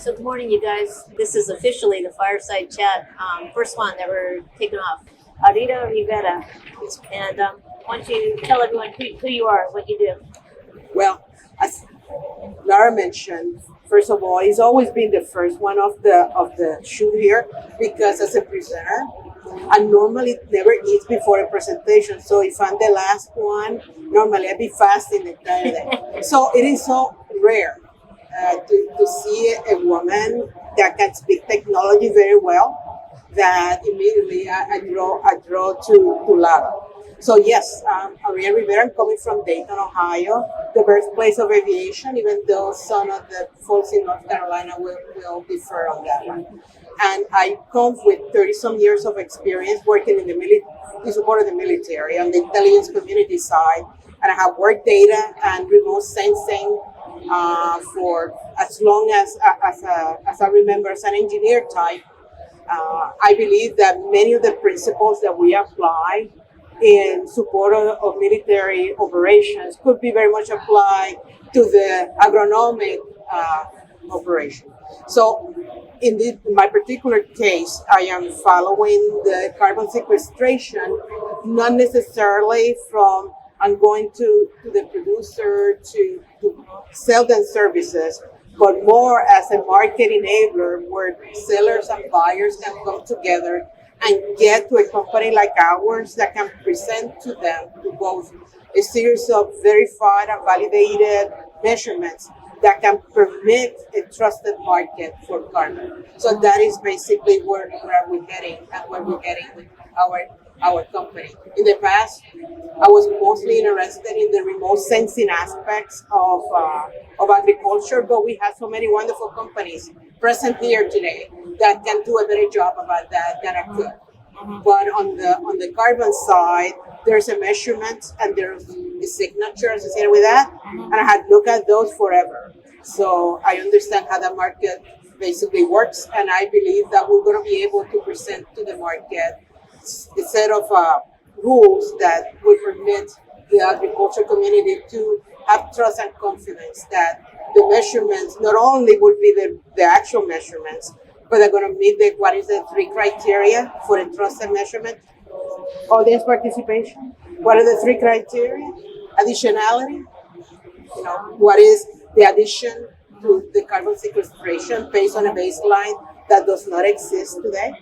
So good morning, you guys. This is officially the Fireside Chat, first one that we're kicking off. Aurea Rivera. And why don't you tell everyone who you are, what you do? Well, as Lara mentioned, first of all, it's always been the first one of the shoot here because as a presenter, I normally never eat before a presentation. So if I'm the last one, normally I'd be fasting the entire day. So it is so rare to see a woman that can speak technology very well that immediately I draw to Lara. So yes, Aurea Rivera, I'm coming from Dayton, Ohio, the birthplace of aviation, even though some of the folks in North Carolina will differ on that one. And I come with 30 some years of experience working in support of the military on the intelligence community side. And I have worked data and remote sensing for as long as I remember as an engineer type. I believe that many of the principles that we apply in support of military operations could be very much applied to the agronomic operation. So, in my particular case, I am following the carbon sequestration, not necessarily from I'm going to the producer to sell them services, but more as a market enabler where sellers and buyers can come together and get to a company like ours that can present to them to both a series of verified and validated measurements that can permit a trusted market for carbon. So that is basically where we're heading and where we're getting with our company. In the past, I was mostly interested in the remote sensing aspects of agriculture, but we have so many wonderful companies present here today that can do a better job about that than I could. But on the carbon side, there's a measurement and there's a signature associated with that, and I had looked at those forever. So I understand how the market basically works, and I believe that we're going to be able to present to the market a set of rules that will permit the agriculture community to have trust and confidence that the measurements not only would be the actual measurements, but they're going to meet what is the three criteria for a trusted measurement. Audience participation. What are the three criteria? Additionality. What is the addition to the carbon sequestration based on a baseline that does not exist today?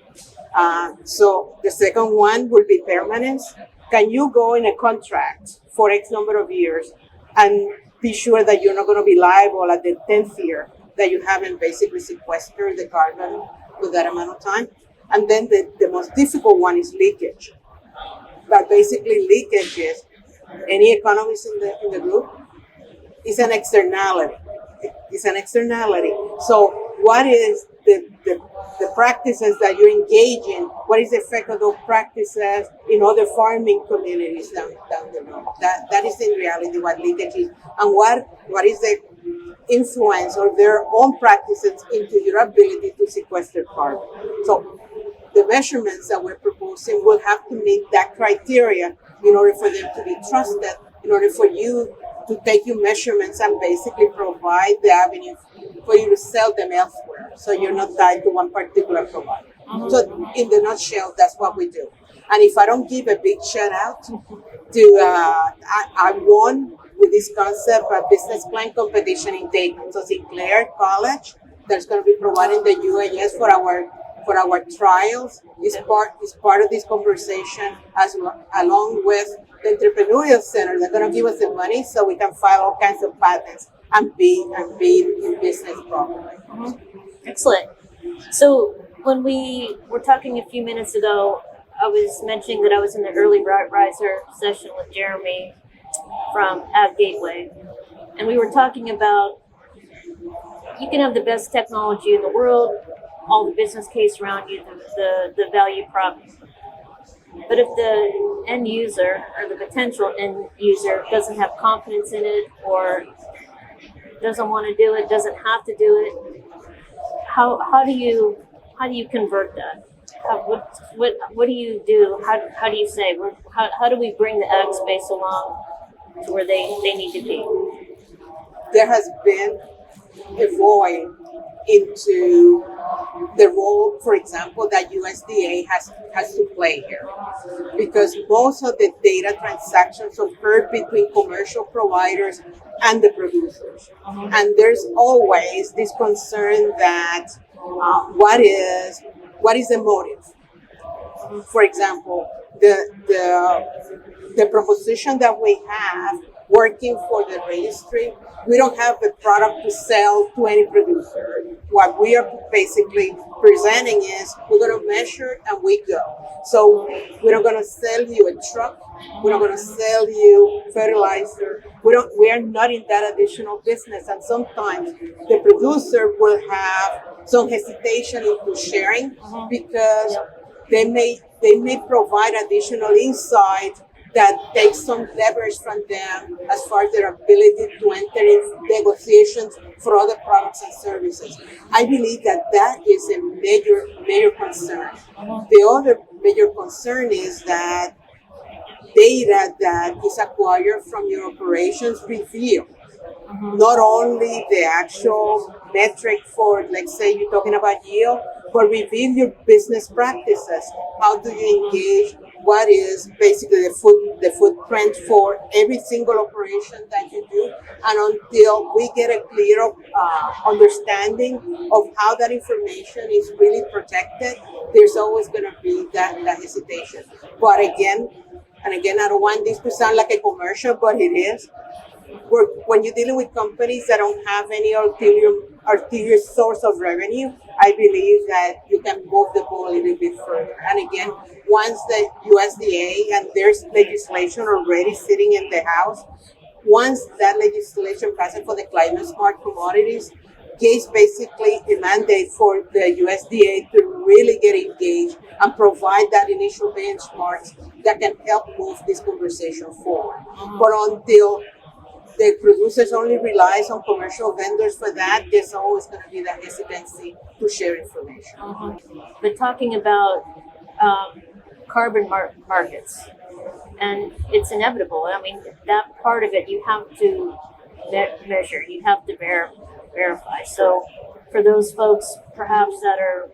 So the second one will be permanence. Can you go in a contract for X number of years and be sure that you're not going to be liable at the 10th year that you haven't basically sequestered the carbon with that amount of time? And then the most difficult one is leakage. But basically leakage is, any economist in the group, is an externality. It's an externality. So what is the practices that you engage in? What is the effect of those practices in other farming communities down the road? That is in reality what leakage is. And what is the influence of their own practices into your ability to sequester carbon? So the measurements that we're proposing will have to meet that criteria in order for them to be trusted, in order for you to take your measurements and basically provide the avenue for you to sell them elsewhere. So you're not tied to one particular provider. So in the nutshell, that's what we do. And if I don't give a big shout out to, I won with this concept a business plan competition in Dayton. So Sinclair College, that's going to be providing the UAS for our trials, is part of this conversation, along with the entrepreneurial center. They're going to give us the money so we can file all kinds of patents and be in business properly. Excellent. So when we were talking a few minutes ago, I was mentioning that I was in the early riser session with Jeremy from App Gateway, and we were talking about you can have the best technology in the world, all the business case around you, the value prop. But if the end user or the potential end user doesn't have confidence in it or doesn't want to do it, doesn't have to do it, how do you convert that? What do you do? How do you say? How do we bring the ag space along to where they need to be? There has been evolve into the role, for example, that USDA has to play here. Because most of the data transactions occur between commercial providers and the producers. And there's always this concern that what is the motive? For example, the proposition that we have working for the registry, we don't have a product to sell to any producer. What we are basically presenting is we're going to measure and we go. So we're not going to sell you a truck. We're not going to sell you fertilizer. We are not in that additional business. And sometimes the producer will have some hesitation into sharing because they may provide additional insight that takes some leverage from them as far as their ability to enter in negotiations for other products and services. I believe that is a major concern. The other major concern is that data that is acquired from your operations reveal not only the actual metric for, let's say you're talking about yield, but reveal your business practices. How do you engage? What is basically the footprint for every single operation that you do? And until we get a clear understanding of how that information is really protected, there's always going to be that hesitation. But again, I don't want this to sound like a commercial, but it is. When you're dealing with companies that don't have any ulterior source of revenue, I believe that you can move the ball a little bit further. And again, once the USDA and there's legislation already sitting in the House, once that legislation passes for the climate smart commodities, gives basically a mandate for the USDA to really get engaged and provide that initial benchmarks that can help move this conversation forward. But until the producers only relies on commercial vendors for that, there's always going to be that hesitancy to share information. But talking about carbon markets, and it's inevitable. I mean, that part of it you have to measure, you have to verify. So for those folks perhaps that are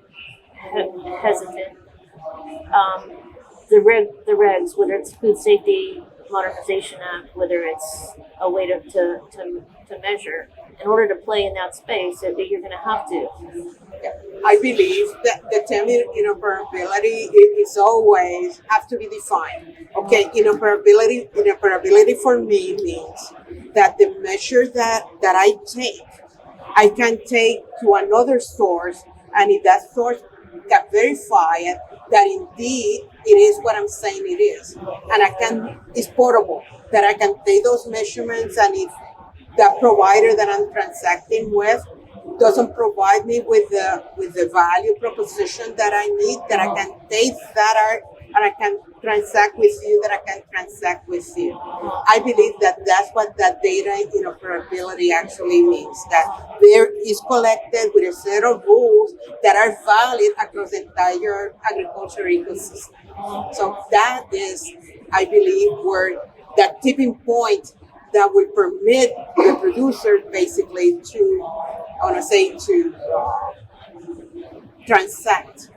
hesitant, the regs, whether it's Food Safety Modernization Act, whether it's a way to measure, in order to play in that space, you're going to have to. I believe that the term interoperability is always have to be defined. Okay, interoperability for me means that the measure that I can take to another source, and if that source can verify it, that indeed it is what I'm saying it is, and it's portable, that I can take those measurements, and if that provider that I'm transacting with doesn't provide me with the value proposition that I need, that I can take that and I can transact with you, that I can transact with you. I believe that's what that data interoperability actually means, that there is collected with a set of rules that are valid across the entire agriculture ecosystem. So that is, I believe, where that tipping point that will permit the producer basically to transact,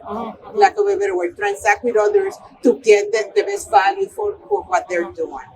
lack of a better word, transact with others to get the best value for what they're doing.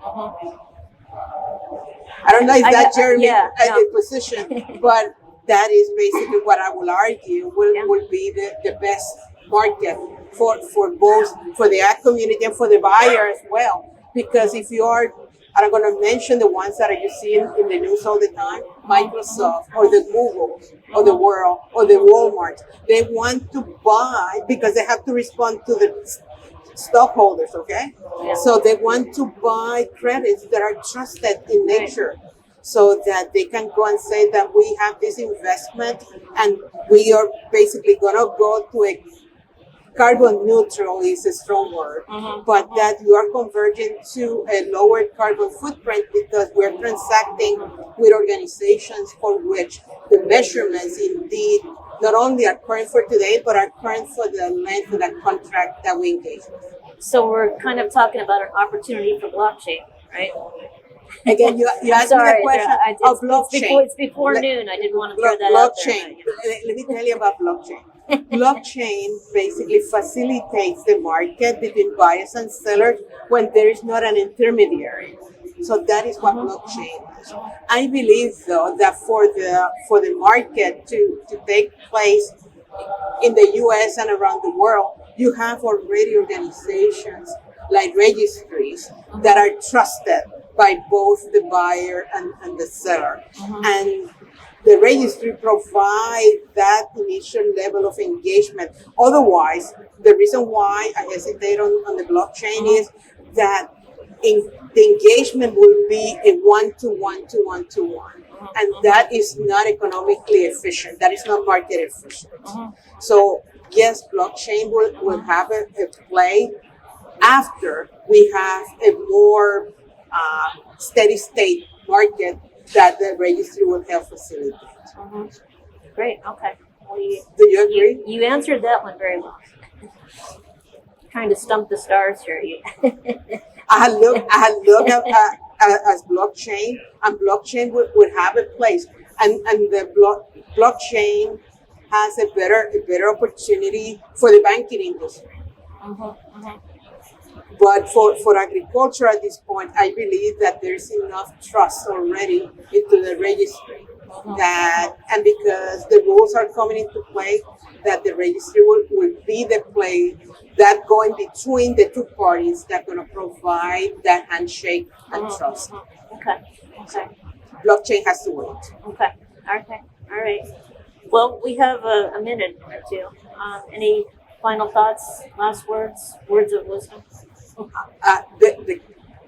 I don't know if that Jeremy the position, but that is basically what I will argue will be the best market for both, for the ag community and for the buyer as well. Because if you are, I'm going to mention the ones that you see in the news all the time, Microsoft or the Googles of the world or the Walmart. They want to buy because they have to respond to the stockholders, okay? Yeah. So they want to buy credits that are trusted in nature, so that they can go and say that we have this investment and we are basically going to go to a carbon neutral is a strong word, but that you are converging to a lower carbon footprint because we're transacting with organizations for which the measurements indeed not only are current for today, but are current for the length of that contract that we engage with. So we're kind of talking about an opportunity for blockchain, right? Again, you asked me the Sorry, question it's, of it's before, blockchain. it's before Let- noon. I didn't want to throw that out there. Blockchain. But, you know. Let me tell you about blockchain. Blockchain basically facilitates the market between buyers and sellers when there is not an intermediary. So that is what blockchain is. I believe though that for the market to take place in the US and around the world, you have already organizations like registries that are trusted by both the buyer and the seller. And the registry provide that initial level of engagement. Otherwise, the reason why I hesitate on the blockchain is that the engagement will be a one-to-one. And that is not economically efficient. That is not market efficient. So yes, blockchain will have a play after we have a more steady state market that the registry will help facilitate. Great. Okay. Well, Do you agree? you answered that one very well. Trying to stump the stars here. I had looked at as blockchain, and blockchain would have a place, and the blockchain has a better opportunity for the banking industry. But for agriculture at this point, I believe that there's enough trust already into the registry that, and because the rules are coming into play, that the registry will be the play that going between the two parties that going to provide that handshake and trust. Okay. Okay. Blockchain has to wait. Okay. Okay. All right. Well, we have a minute or two. Any final thoughts, last words, words of wisdom?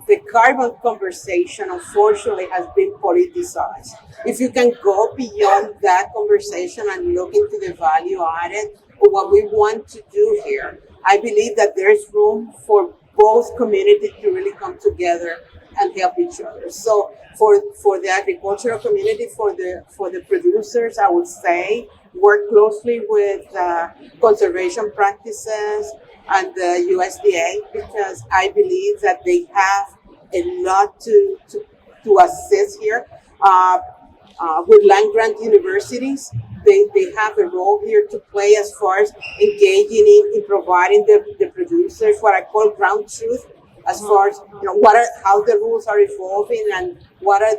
The carbon conversation, unfortunately, has been politicized. If you can go beyond that conversation and look into the value added or what we want to do here, I believe that there is room for both communities to really come together and help each other. So for the agricultural community, for the producers, I would say work closely with conservation practices and the USDA, because I believe that they have a lot to assist here. With land grant universities, they have a role here to play as far as engaging in providing the producers what I call ground truth, as far as how the rules are evolving and what are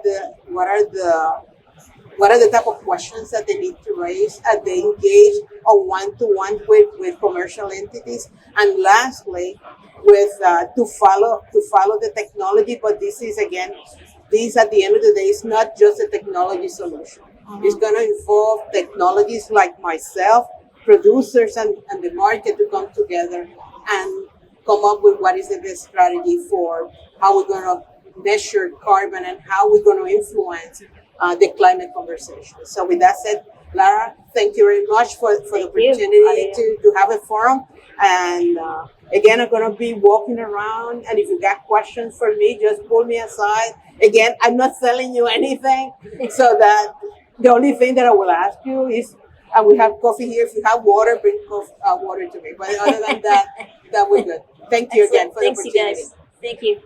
the type of questions that they need to raise as they engage on one-to-one with commercial entities. And lastly, with to follow the technology, but this at the end of the day is not just a technology solution. It's going to involve technologies like myself, producers, and the market to come together and come up with what is the best strategy for how we're going to measure carbon and how we're going to influence the climate conversation. So with that said, Lara, thank you very much for the opportunity to have a forum. And again, I'm going to be walking around. And if you got questions for me, just pull me aside. Again, I'm not selling you anything. So that the only thing that I will ask you is, and we have coffee here. If you have water, bring water to me. But other than that, we're good. Thank you again for the opportunity. Thanks, you guys. Thank you.